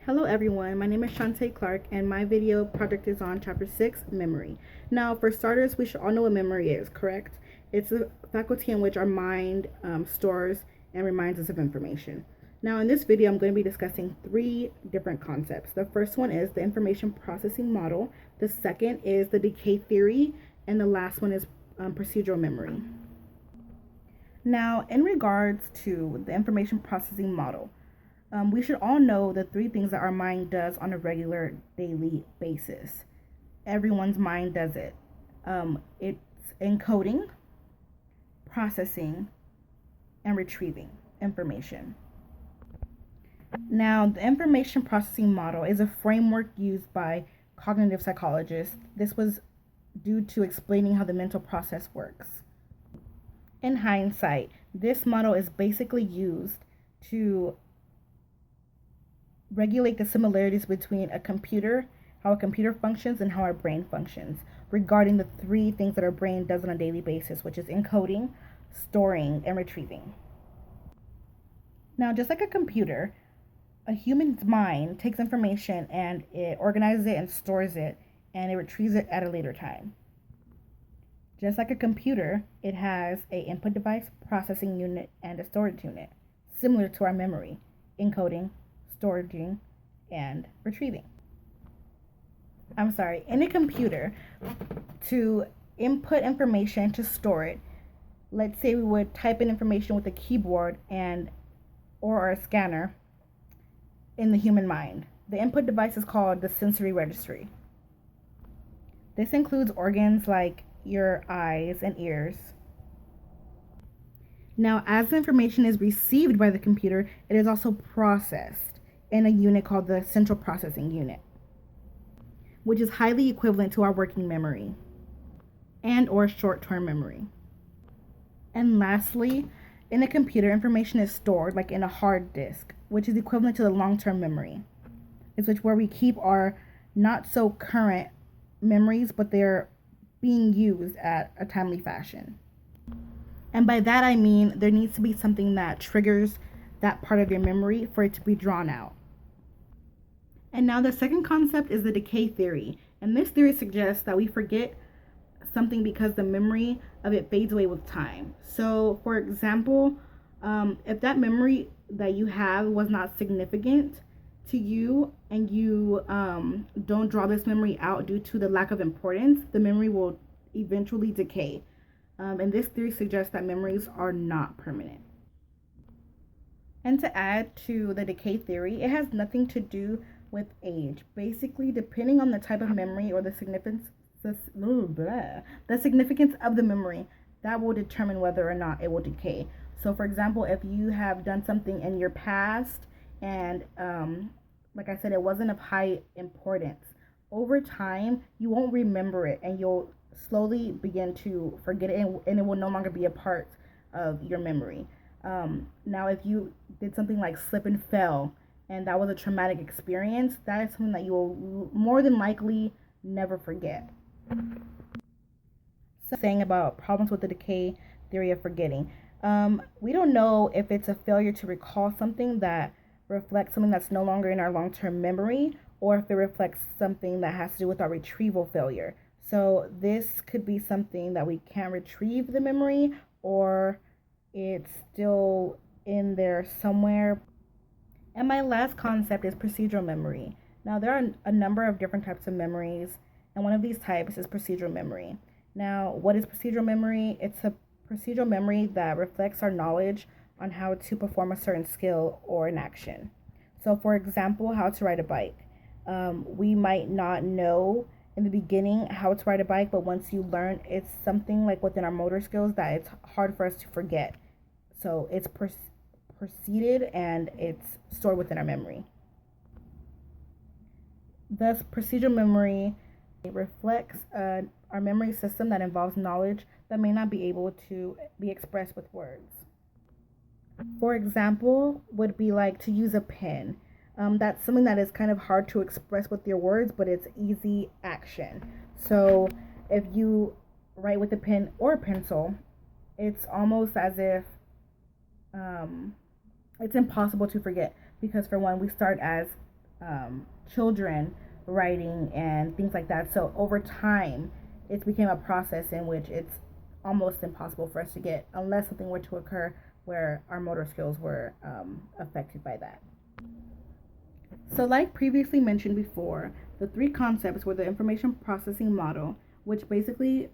Hello everyone, my name is Shantae Clark and my video project is on chapter 6, memory. Now for starters, we should all know what memory is, correct? It's a faculty in which our mind stores and reminds us of information. Now in this video, I'm going to be discussing three different concepts. The first one is the information processing model, the second is the decay theory, and the last one is procedural memory. Now in regards to the information processing model, we should all know the three things that our mind does on a regular daily basis. Everyone's mind does it. It's encoding, processing, and retrieving information. Now, the information processing model is a framework used by cognitive psychologists. This was due to explaining how the mental process works. In hindsight, this model is basically used to regulate the similarities between a computer, how a computer functions, and how our brain functions, regarding the three things that our brain does on a daily basis, which is encoding, storing, and retrieving. Now, just like a computer, a human's mind takes information and it organizes it and stores it, and it retrieves it at a later time. Just like a computer, it has an input device, processing unit, and a storage unit, similar to our memory, encoding, storing, and retrieving. In a computer, to input information to store it, let's say we would type in information with a keyboard or a scanner in the human mind. The input device is called the sensory registry. This includes organs like your eyes and ears. Now, as the information is received by the computer, it is also processed in a unit called the central processing unit, which is highly equivalent to our working memory and or short-term memory. And lastly, in a computer, information is stored like in a hard disk, which is equivalent to the long-term memory. It's where we keep our not so current memories, but they're being used at a timely fashion. And by that I mean there needs to be something that triggers that part of your memory for it to be drawn out. And now the second concept is the decay theory. And this theory suggests that we forget something because the memory of it fades away with time. So for example, if that memory that you have was not significant to you and you don't draw this memory out due to the lack of importance, the memory will eventually decay. And this theory suggests that memories are not permanent. And to add to the decay theory, it has nothing to do with age. Basically, depending on the type of memory or the significance of the memory, that will determine whether or not it will decay. So for example, if you have done something in your past and like I said, it wasn't of high importance, over time you won't remember it and you'll slowly begin to forget it, and it will no longer be a part of your memory. Now if you did something like slip and fell and that was a traumatic experience, that is something that you will more than likely never forget. So, saying about problems with the decay theory of forgetting, we don't know if it's a failure to recall something that reflects something that's no longer in our long-term memory, or if it reflects something that has to do with our retrieval failure. So this could be something that we can't retrieve the memory, or it's still in there somewhere. And my last concept is procedural memory. Now, there are a number of different types of memories, and one of these types is procedural memory. Now, what is procedural memory? It's a procedural memory that reflects our knowledge on how to perform a certain skill or an action. So, for example, how to ride a bike. We might not know in the beginning how to ride a bike, but once you learn, it's something like within our motor skills that it's hard for us to forget. So, it's preceded and it's stored within our memory. Thus, procedural memory reflects our memory system that involves knowledge that may not be able to be expressed with words. For example, would be like to use a pen. That's something that is kind of hard to express with your words, but it's easy action. So if you write with a pen or a pencil, it's almost as if it's impossible to forget, because for one, we start as children writing and things like that. So over time, it's became a process in which it's almost impossible for us to get unless something were to occur where our motor skills were affected by that. So, like previously mentioned before, the three concepts were the information processing model, which basically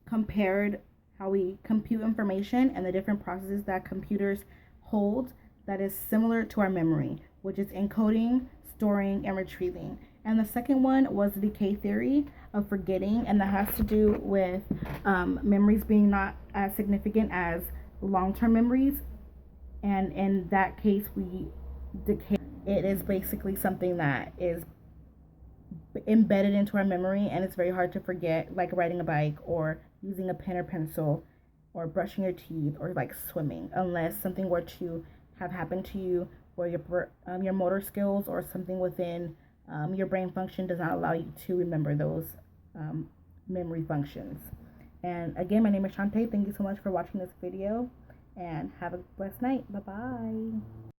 compared how we compute information and the different processes that computers hold that is similar to our memory, which is encoding, storing, and retrieving. And the second one was the decay theory of forgetting, and that has to do with memories being not as significant as long term memories. And in that case, we decay. It is basically something that is embedded into our memory and it's very hard to forget, like riding a bike or using a pen or pencil or brushing your teeth or like swimming, unless something were to have happened to you where your motor skills or something within your brain function does not allow you to remember those memory functions. And again, my name is Shantae. Thank you so much for watching this video and have a blessed night. Bye bye.